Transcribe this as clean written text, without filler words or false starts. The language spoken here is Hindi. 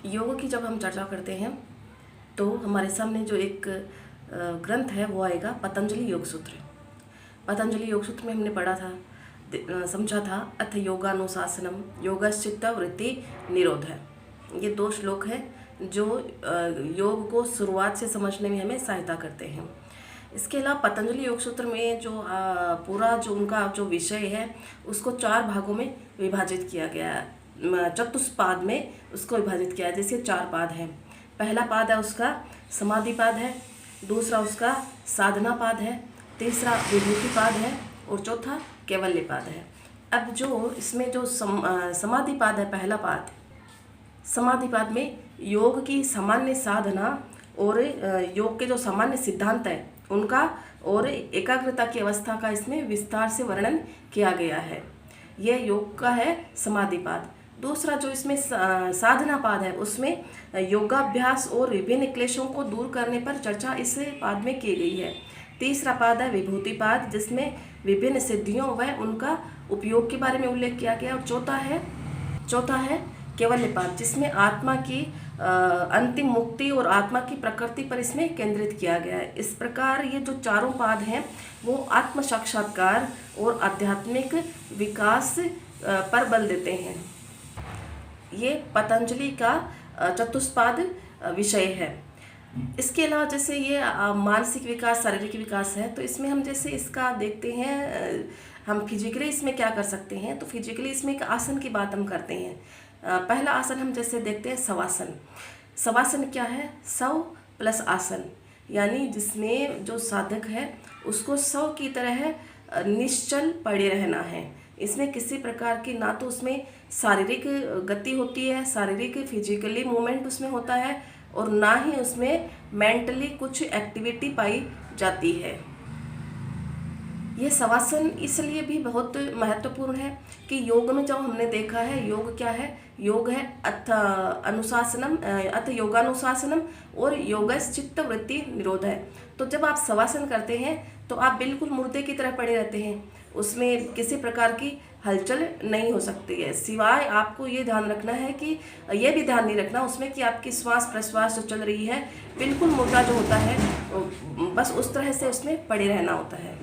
योग की जब हम चर्चा करते हैं तो हमारे सामने जो एक ग्रंथ है वो आएगा पतंजलि योग सूत्र। पतंजलि योग सूत्र में हमने पढ़ा था, समझा था, अथ योगानुशासनम योगश्चित्त वृत्ति निरोध है। ये 2 श्लोक है जो योग को शुरुआत से समझने में हमें सहायता करते हैं। इसके अलावा पतंजलि योग सूत्र में जो पूरा जो उनका जो विषय है उसको 4 भागों में विभाजित किया गया है। चतुष्पाद में उसको विभाजित किया है। जैसे 4 पाद हैं। पहला पाद है उसका समाधि पाद है, दूसरा उसका साधना पाद है, तीसरा विभूति पाद है और चौथा कैवल्य पाद है। अब जो इसमें जो समाधि पाद है, पहला पाद, समाधि पाद में योग की सामान्य साधना और योग के जो सामान्य सिद्धांत है उनका और एकाग्रता की अवस्था का इसमें विस्तार से वर्णन किया गया है। यह योग का है समाधि पाद। दूसरा जो इसमें साधना पाद है उसमें योगाभ्यास और विभिन्न क्लेशों को दूर करने पर चर्चा इस पाद में की गई है। तीसरा पाद है विभूति पाद, जिसमें विभिन्न सिद्धियों व उनका उपयोग के बारे में उल्लेख किया गया। और चौथा है कैवल्य पाद, जिसमें आत्मा की अंतिम मुक्ति और आत्मा की प्रकृति पर इसमें केंद्रित किया गया है। इस प्रकार ये जो 4 पाद हैं वो आत्म साक्षात्कार और आध्यात्मिक विकास पर बल देते हैं। ये पतंजलि का चतुष्पाद विषय है। इसके अलावा जैसे ये मानसिक विकास, शारीरिक विकास है, तो इसमें हम जैसे इसका देखते हैं, हम फिजिकली इसमें क्या कर सकते हैं। तो फिजिकली इसमें एक आसन की बात हम करते हैं। पहला आसन हम जैसे देखते हैं शवासन। शवासन क्या है? शव प्लस आसन, यानी जिसमें जो साधक है उसको शव की तरह निश्चल पड़े रहना है। इसमें किसी प्रकार की ना तो उसमें शारीरिक गति होती है, शारीरिक फिजिकली मूवमेंट उसमें होता है, और ना ही उसमें मेंटली कुछ एक्टिविटी पाई जाती है। यह शवासन इसलिए भी बहुत महत्वपूर्ण है कि योग में जब हमने देखा है, योग क्या है? योग है अथ योगानुशासनम और योगश्चित्त वृत्ति निरोध है। तो जब आप शवासन करते हैं तो आप बिल्कुल मुर्दे की तरह पड़े रहते हैं, उसमें किसी प्रकार की हलचल नहीं हो सकती है। सिवाय आपको ये ध्यान रखना है कि ये भी ध्यान नहीं रखना उसमें कि आपकी श्वास प्रश्वास जो चल रही है बिल्कुल मुर्दा जो होता है बस उस तरह से उसमें पड़े रहना होता है।